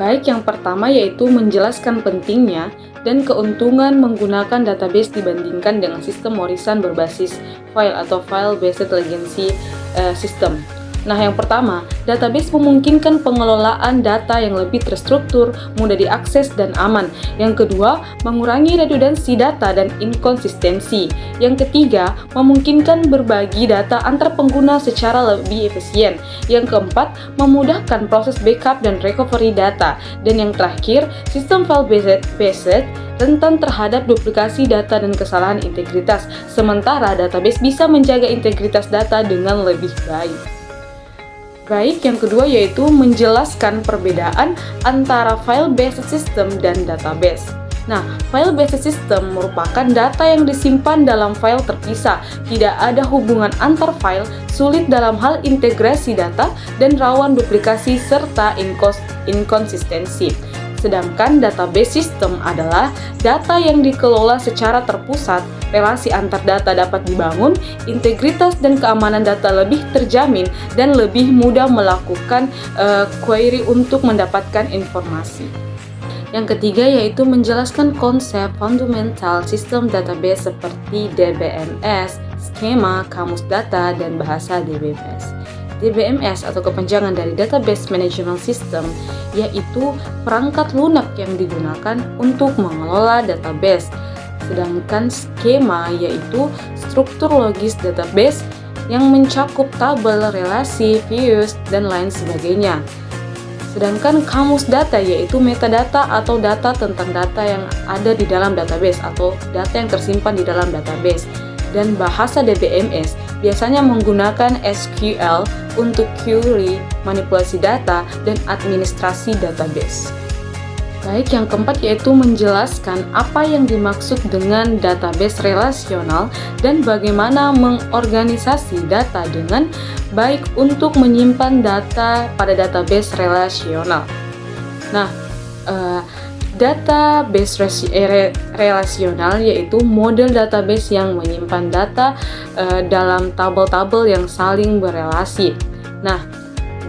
Baik, yang pertama yaitu menjelaskan pentingnya dan keuntungan menggunakan database dibandingkan dengan sistem warisan berbasis file atau file-based legacy system. Nah, yang pertama, database memungkinkan pengelolaan data yang lebih terstruktur, mudah diakses, dan aman. Yang kedua, mengurangi redundansi data dan inkonsistensi. Yang ketiga, memungkinkan berbagi data antar pengguna secara lebih efisien. Yang keempat, memudahkan proses backup dan recovery data. Dan yang terakhir, sistem file-based rentan terhadap duplikasi data dan kesalahan integritas, sementara database bisa menjaga integritas data dengan lebih baik. Baik, yang kedua yaitu menjelaskan perbedaan antara file-based system dan database. Nah, file-based system merupakan data yang disimpan dalam file terpisah, tidak ada hubungan antar file, sulit dalam hal integrasi data, dan rawan duplikasi serta inkonsistensi. Sedangkan database system adalah data yang dikelola secara terpusat, relasi antar data dapat dibangun, integritas dan keamanan data lebih terjamin, dan lebih mudah melakukan query untuk mendapatkan informasi. Yang ketiga yaitu menjelaskan konsep fundamental sistem database seperti DBMS, skema, kamus data, dan bahasa DBMS. DBMS atau kepanjangan dari Database Management System, yaitu perangkat lunak yang digunakan untuk mengelola database. Sedangkan skema yaitu struktur logis database yang mencakup tabel, relasi, views, dan lain sebagainya. Sedangkan kamus data yaitu metadata atau data tentang data yang ada di dalam database atau data yang tersimpan di dalam database. Dan bahasa DBMS biasanya menggunakan SQL untuk query, manipulasi data, dan administrasi database. Baik, yang keempat yaitu menjelaskan apa yang dimaksud dengan database relasional dan bagaimana mengorganisasi data dengan baik untuk menyimpan data pada database relasional. Nah, database relasional yaitu model database yang menyimpan data dalam tabel-tabel yang saling berelasi. Nah,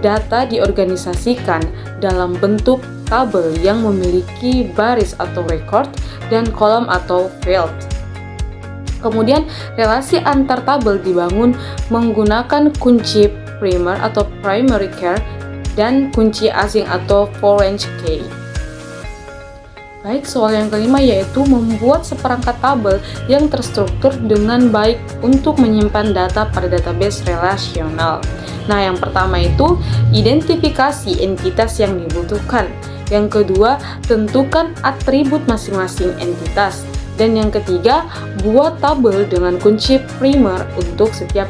data diorganisasikan dalam bentuk tabel yang memiliki baris atau record dan kolom atau field. Kemudian, relasi antar tabel dibangun menggunakan kunci primer atau primary key dan kunci asing atau foreign key. Baik, soal yang kelima yaitu membuat seperangkat tabel yang terstruktur dengan baik untuk menyimpan data pada database relasional. Nah, yang pertama itu identifikasi entitas yang dibutuhkan. Yang kedua, tentukan atribut masing-masing entitas. Dan yang ketiga, buat tabel dengan kunci primer untuk setiap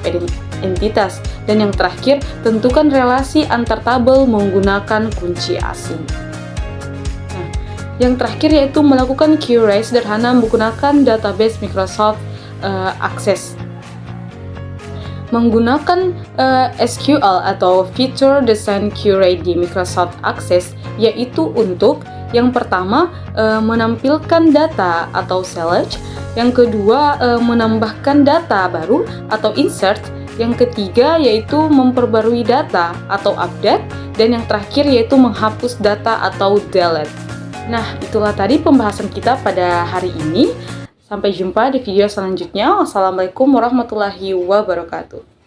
entitas. Dan yang terakhir, tentukan relasi antar tabel menggunakan kunci asing. Yang terakhir yaitu melakukan query sederhana menggunakan database Microsoft Access. Menggunakan SQL atau Feature Design Query di Microsoft Access yaitu untuk yang pertama menampilkan data atau select, yang kedua menambahkan data baru atau insert, yang ketiga yaitu memperbarui data atau update, dan yang terakhir yaitu menghapus data atau delete. Nah, itulah tadi pembahasan kita pada hari ini. Sampai jumpa di video selanjutnya. Wassalamualaikum warahmatullahi wabarakatuh.